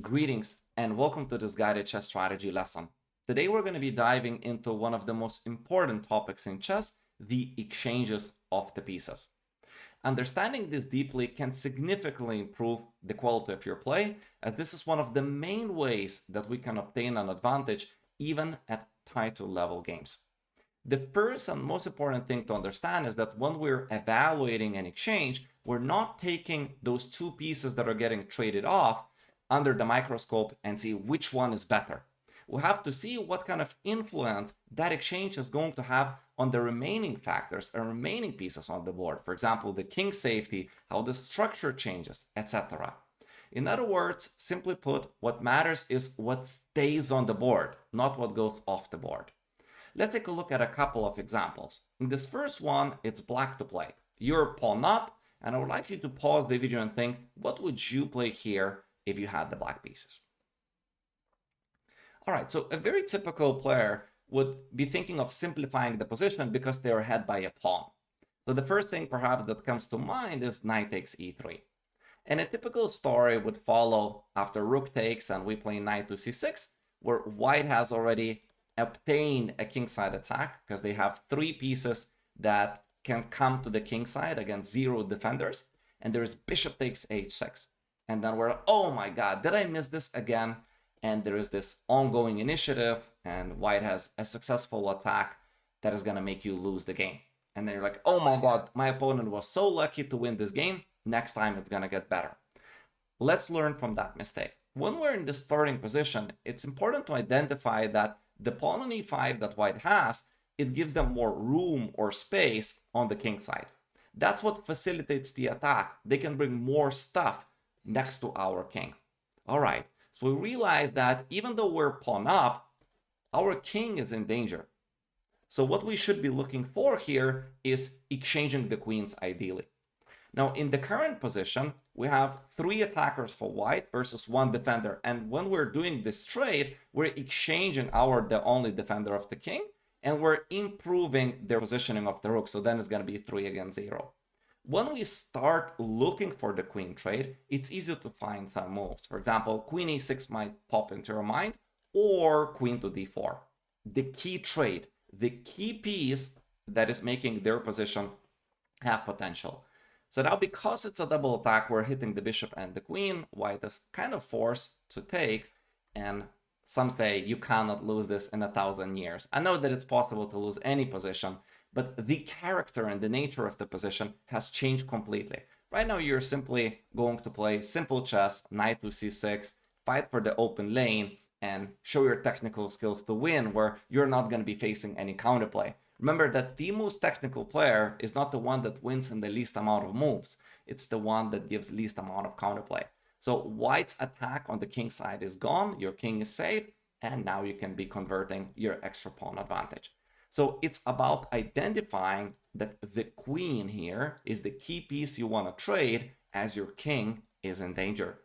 Greetings and welcome to this guided chess strategy lesson. Today we're going to be diving into one of the most important topics in chess, the exchanges of the pieces. Understanding this deeply can significantly improve the quality of your play, as this is one of the main ways that we can obtain an advantage even at title level games. The first and most important thing to understand is that when we're evaluating an exchange, we're not taking those two pieces that are getting traded off under the microscope and see which one is better. We have to see what kind of influence that exchange is going to have on the remaining factors and remaining pieces on the board. For example, the king safety, how the structure changes, etc. In other words, simply put, what matters is what stays on the board, not what goes off the board. Let's take a look at a couple of examples. In this first one, it's black to play. You're pawn up, and I would like you to pause the video and think, what would you play here if you had the black pieces? All right, so a very typical player would be thinking of simplifying the position because they're ahead by a pawn. So the first thing perhaps that comes to mind is knight takes e3. And a typical story would follow after rook takes and we play knight to c6, where white has already obtained a kingside attack because they have three pieces that can come to the kingside against zero defenders. And there's bishop takes h6. And then we're, oh my god, did I miss this again? And there is this ongoing initiative, and white has a successful attack that is going to make you lose the game. And then you're like, oh my god, my opponent was so lucky to win this game. Next time it's going to get better. Let's learn from that mistake. When we're in the starting position, it's important to identify that the pawn on e5 that white has, it gives them more room or space on the king side. That's what facilitates the attack. They can bring more stuff next to our king. All right, so we realize that even though we're pawn up, our king is in danger. So what we should be looking for here is exchanging the queens ideally. Now, in the current position, we have three attackers for white versus one defender. And when we're doing this trade, we're exchanging the only defender of the king, and we're improving their positioning of the rook. So then it's going to be 3 against 0. When we start looking for the queen trade, it's easy to find some moves. For example, queen e6 might pop into your mind, or queen to d4. The key trade, the key piece that is making their position have potential. So now, because it's a double attack, we're hitting the bishop and the queen. White is kind of forced to take, and some say you cannot lose this in 1,000 years. I know that it's possible to lose any position, but the character and the nature of the position has changed completely. Right now, you're simply going to play simple chess, knight to c6, fight for the open lane, and show your technical skills to win, where you're not going to be facing any counterplay. Remember that the most technical player is not the one that wins in the least amount of moves. It's the one that gives least amount of counterplay. So white's attack on the king side is gone, your king is safe, and now you can be converting your extra pawn advantage. So it's about identifying that the queen here is the key piece you want to trade as your king is in danger.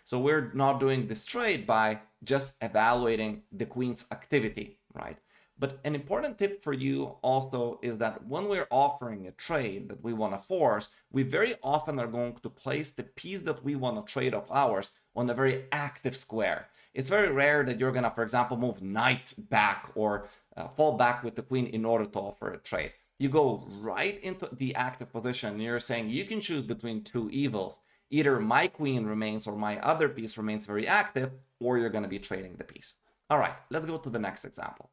So we're not doing this trade by just evaluating the queen's activity, right? But an important tip for you also is that when we're offering a trade that we want to force, we very often are going to place the piece that we want to trade of ours on a very active square. It's very rare that you're going to, for example, move knight back or fall back with the queen in order to offer a trade. You go right into the active position and you're saying you can choose between two evils. Either my queen remains or my other piece remains very active, or you're going to be trading the piece. All right, let's go to the next example.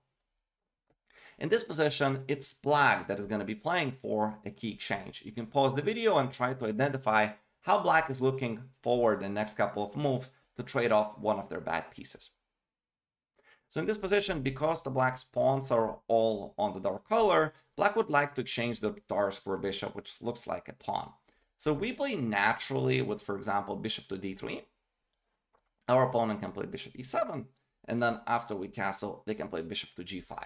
In this position, it's black that is going to be playing for a key exchange. You can pause the video and try to identify how black is looking forward the next couple of moves to trade off one of their bad pieces. So in this position, because the black's pawns are all on the dark color, black would like to exchange the dark square bishop, which looks like a pawn. So we play naturally with, for example, bishop to d3. Our opponent can play bishop e7, and then after we castle, they can play bishop to g5.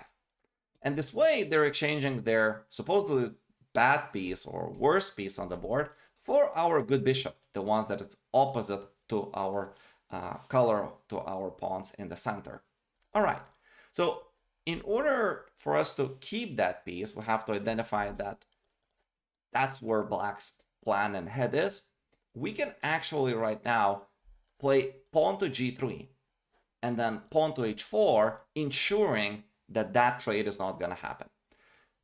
And this way, they're exchanging their supposedly bad piece or worse piece on the board for our good bishop, the one that is opposite to our color, to our pawns in the center. All right, so in order for us to keep that piece, we have to identify that that's where black's plan and head is. We can actually right now pawn to g3 and then pawn to h4, ensuring that that trade is not going to happen.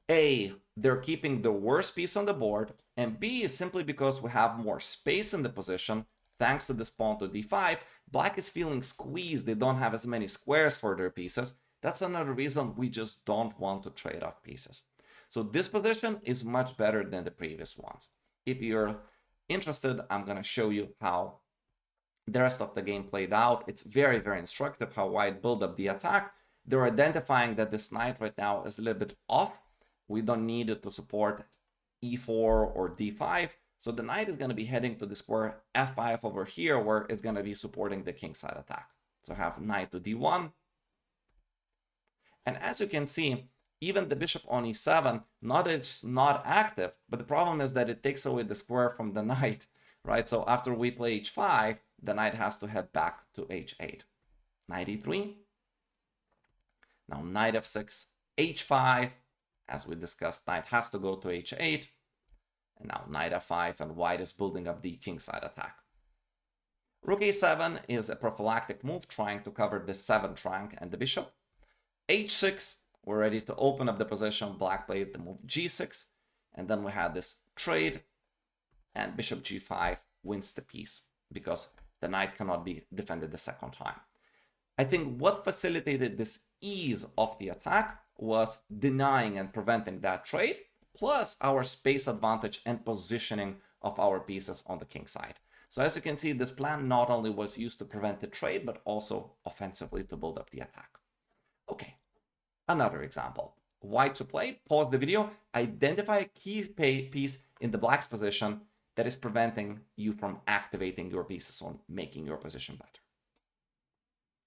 A, they're keeping the worst piece on the board, and B is simply because we have more space in the position, thanks to this pawn to d5, black is feeling squeezed, they don't have as many squares for their pieces. That's another reason we just don't want to trade off pieces. So this position is much better than the previous ones. If you're interested, I'm going to show you how the rest of the game played out. It's very, very instructive how white build up the attack. They're identifying that this knight right now is a little bit off. We don't need it to support e4 or d5. So the knight is going to be heading to the square f5 over here, where it's going to be supporting the kingside attack. So I have knight to d1. And as you can see, even the bishop on e7, not that it's not active, but the problem is that it takes away the square from the knight, right? So after we play h5, the knight has to head back to h8. Knight e3. Now knight f6, h5. As we discussed, knight has to go to h8. And now knight f5, and white is building up the kingside attack. Rook a7 is a prophylactic move, trying to cover the 7th rank and the bishop. h6, we're ready to open up the position. Black played the move g6, and then we had this trade, and bishop g5 wins the piece because the knight cannot be defended the second time. I think what facilitated this ease of the attack was denying and preventing that trade, plus our space advantage and positioning of our pieces on the king side. So as you can see, this plan not only was used to prevent the trade, but also offensively to build up the attack. Okay, another example. White to play, pause the video, identify a key piece in the black's position that is preventing you from activating your pieces or making your position better.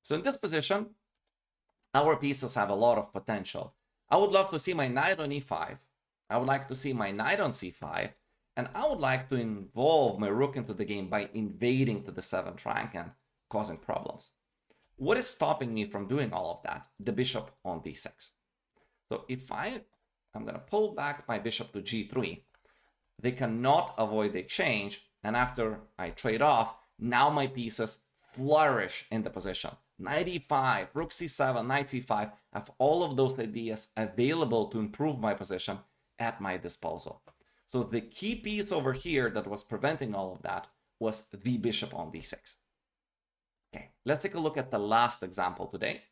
So in this position, our pieces have a lot of potential. I would love to see my knight on e5. I would like to see my knight on c5. And I would like to involve my rook into the game by invading to the 7th rank and causing problems. What is stopping me from doing all of that? The bishop on d6. So if I'm going to pull back my bishop to g3, they cannot avoid the exchange. And after I trade off, now my pieces flourish in the position. Knight e5, rook c7, knight c5, I have all of those ideas available to improve my position at my disposal. So the key piece over here that was preventing all of that was the bishop on d6. Okay, let's take a look at the last example today.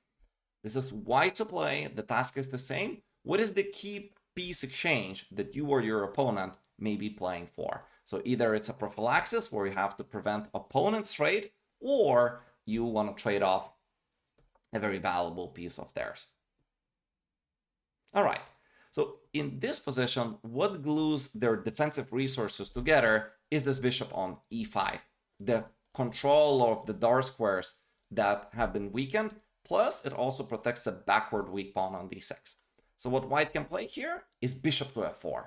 This is white to play. The task is the same. What is the key piece exchange that you or your opponent may be playing for? So either it's a prophylaxis where you have to prevent opponent's trade, or you want to trade off a very valuable piece of theirs. All right. So in this position, what glues their defensive resources together is this bishop on e5. The control of the dark squares that have been weakened, plus it also protects the backward weak pawn on d6. So what white can play here is bishop to f4.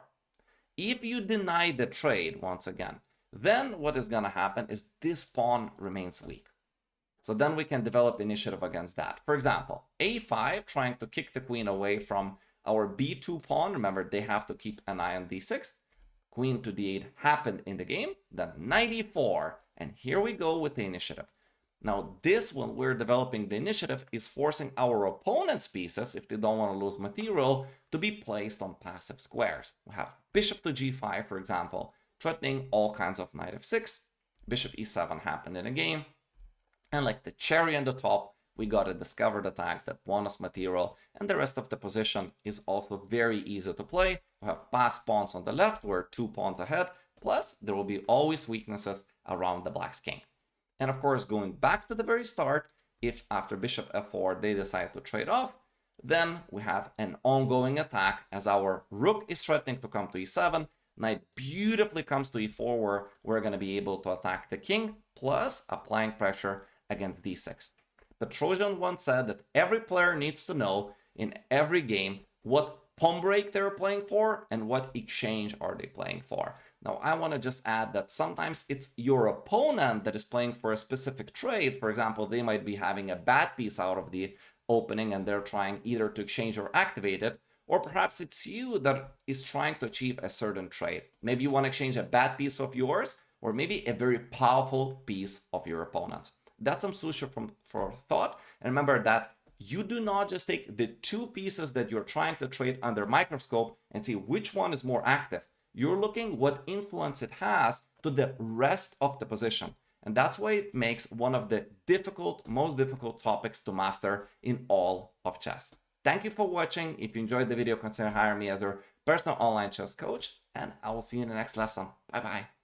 If you deny the trade, once again, then what is going to happen is this pawn remains weak. So then we can develop initiative against that. For example, a5, trying to kick the queen away from our b2 pawn. Remember, they have to keep an eye on d6. Queen to d8 happened in the game. Then knight e4. And here we go with the initiative. Now this, when we're developing the initiative, is forcing our opponent's pieces, if they don't want to lose material, to be placed on passive squares. We have bishop to g5, for example, threatening all kinds of knight f6. Bishop e7 happened in a game. And like the cherry on the top, we got a discovered attack that won us material, and the rest of the position is also very easy to play. We have passed pawns on the left, we're 2 pawns ahead, plus there will be always weaknesses around the black's king. And of course, going back to the very start, if after bishop f4 they decide to trade off, then we have an ongoing attack as our rook is threatening to come to e7, knight beautifully comes to e4 where we're going to be able to attack the king, plus applying pressure against d6. The Trojan once said that every player needs to know in every game what pawn break they're playing for and what exchange are they playing for. Now, I want to just add that sometimes it's your opponent that is playing for a specific trade. For example, they might be having a bad piece out of the opening and they're trying either to exchange or activate it, or perhaps it's you that is trying to achieve a certain trade. Maybe you want to exchange a bad piece of yours, or maybe a very powerful piece of your opponent's. That's some sushi for thought. And remember that you do not just take the two pieces that you're trying to trade under microscope and see which one is more active. You're looking what influence it has to the rest of the position. And that's why it makes one of the most difficult topics to master in all of chess. Thank you for watching. If you enjoyed the video, consider hiring me as your personal online chess coach, and I will see you in the next lesson. Bye bye.